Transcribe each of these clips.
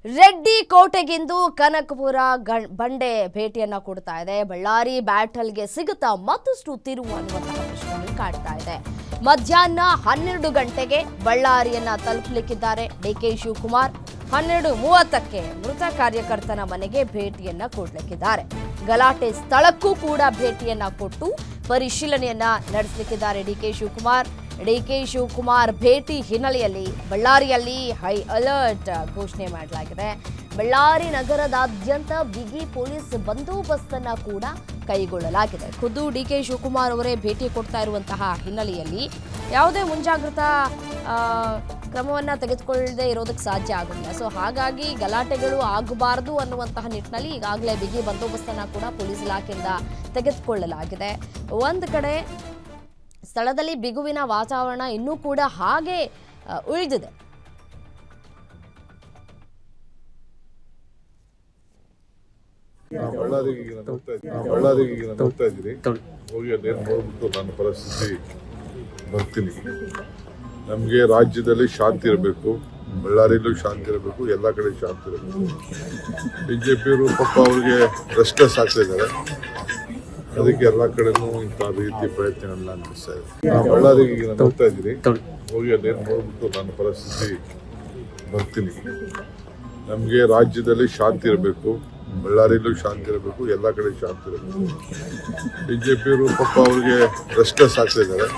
ರೆಡ್ಡಿ ಕೋಟೆಗಿಂದು ಕನಕಪುರ ಬಂಡೆ ಭೇಟಿಯನ್ನ ಕೊಡ್ತಾ ಇದೆ. ಬಳ್ಳಾರಿ ಬ್ಯಾಟಲ್ಗೆ ಸಿಗುತ್ತಾ ಮತ್ತಷ್ಟು ತಿರುವು ಅನ್ನುವಂತಹ ಪ್ರಶ್ನೆ ಕಾಡ್ತಾ ಇದೆ. ಮಧ್ಯಾಹ್ನ 12 ಗಂಟೆಗೆ ಬಳ್ಳಾರಿಯನ್ನ ತಲುಪಲಿಕ್ಕಿದ್ದಾರೆ ಡಿಕೆ ಶಿವಕುಮಾರ್. 12:30ಕ್ಕೆ ಮೃತ ಕಾರ್ಯಕರ್ತನ ಮನೆಗೆ ಭೇಟಿಯನ್ನ ಕೊಡ್ಲಿಕ್ಕಿದ್ದಾರೆ. ಗಲಾಟೆ ಸ್ಥಳಕ್ಕೂ ಕೂಡ ಭೇಟಿಯನ್ನ ಕೊಟ್ಟು ಪರಿಶೀಲನೆಯನ್ನ ನಡೆಸಲಿಕ್ಕಿದ್ದಾರೆ ಡಿಕೆ ಶಿವಕುಮಾರ್. ಡಿಕೆ ಶಿವಕುಮಾರ್ ಭೇಟಿ ಹಿನ್ನೆಲೆಯಲ್ಲಿ ಬಳ್ಳಾರಿಯಲ್ಲಿ ಹೈ ಅಲರ್ಟ್ ಘೋಷಣೆ ಮಾಡಲಾಗಿದೆ. ಬಳ್ಳಾರಿ ನಗರದಾದ್ಯಂತ ಬಿಗಿ ಪೊಲೀಸ್ ಬಂದೋಬಸ್ತನ್ನ ಕೂಡ ಕೈಗೊಳ್ಳಲಾಗಿದೆ. ಖುದ್ದು ಡಿಕೆ ಶಿವಕುಮಾರ್ ಅವರೇ ಭೇಟಿ ಕೊಡ್ತಾ ಇರುವಂತಹ ಹಿನ್ನೆಲೆಯಲ್ಲಿ ಯಾವುದೇ ಮುಂಜಾಗ್ರತಾ ಕ್ರಮವನ್ನ ತೆಗೆದುಕೊಳ್ಳದೆ ಇರೋದಕ್ಕೆ ಸಾಧ್ಯ ಆಗುತ್ತಿಲ್ಲ. ಸೊ ಹಾಗಾಗಿ ಗಲಾಟೆಗಳು ಆಗಬಾರದು ಅನ್ನುವಂತಹ ನಿಟ್ಟಿನಲ್ಲಿ ಈಗಾಗಲೇ ಬಿಗಿ ಬಂದೋಬಸ್ತನ್ನ ಕೂಡ ಪೊಲೀಸ್ ಇಲಾಖೆಯಿಂದ ತೆಗೆದುಕೊಳ್ಳಲಾಗಿದೆ. ಒಂದು ಕಡೆ ಸ್ಥಳದಲ್ಲಿ ಬಿಗುವಿನ ವಾತಾವರಣ ಇನ್ನೂ ಕೂಡ ಹಾಗೆ ಉಳಿದಿದೆ. ಬಳ್ಳಾರಿಗೆ ನೋಡ್ತಾ ಇದ್ದೀನಿ, ಹೋಗಿ ಅದೇನು ನೋಡ್ಬಿಟ್ಟು ನನ್ನ ಪರಿಸ್ಥಿತಿ ಬರ್ತೀನಿ. ನಮಗೆ ರಾಜ್ಯದಲ್ಲಿ ಶಾಂತಿ ಇರಬೇಕು, ಬಳ್ಳಾರಿಯಲ್ಲೂ ಶಾಂತಿ ಇರಬೇಕು, ಎಲ್ಲ ಕಡೆ ಶಾಂತಿ ಇರಬೇಕು. ಬಿಜೆಪಿಯವರು ಪಾಪ ಅವ್ರಿಗೆ ರೆಸ್ಟ್ಲೆಸ್ ಆಗ್ತಾ ಇದ್ದಾರೆ. ಅದಕ್ಕೆ ಎಲ್ಲ ಕಡೆನೂ ಇಂಥ ರೀತಿ ಪ್ರಯತ್ನಗಳನ್ನ ನಡೆಸ್ತಾ ಇದೆ. ಬಳ್ಳಾರಿಗೆ ನೋಡ್ತಾ ಇದ್ದೀನಿ, ಹೋಗಿ ಅದೇನು ನೋಡ್ಬಿಟ್ಟು ನನ್ನ ಪರಿಸ್ಥಿತಿ ಬರ್ತೀನಿ. ನಮಗೆ ರಾಜ್ಯದಲ್ಲಿ ಶಾಂತಿ ಇರಬೇಕು, ಬಳ್ಳಾರಿಯಲ್ಲೂ ಶಾಂತಿ ಇರಬೇಕು, ಎಲ್ಲ ಕಡೆ ಶಾಂತಿ ಇರಬೇಕು. ಬಿಜೆಪಿಯವರು ಪಾಪ ಅವ್ರಿಗೆ ರೆಸ್ಟ್ಲೆಸ್ ಆಗ್ತಾ ಇದ್ದಾರೆ.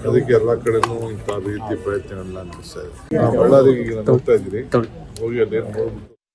ಅದಕ್ಕೆ ಎಲ್ಲ ಕಡೆನೂ ಇಂಥ ರೀತಿ ಪ್ರಯತ್ನಗಳನ್ನ ನಡೆಸ್ತಾ ಇದೆ. ಬಳ್ಳಾರಿಗೆ ನೋಡ್ತಾ ಇದ್ದೀನಿ, ಹೋಗಿ ಅದೇನು ನೋಡ್ಬಿಟ್ಟು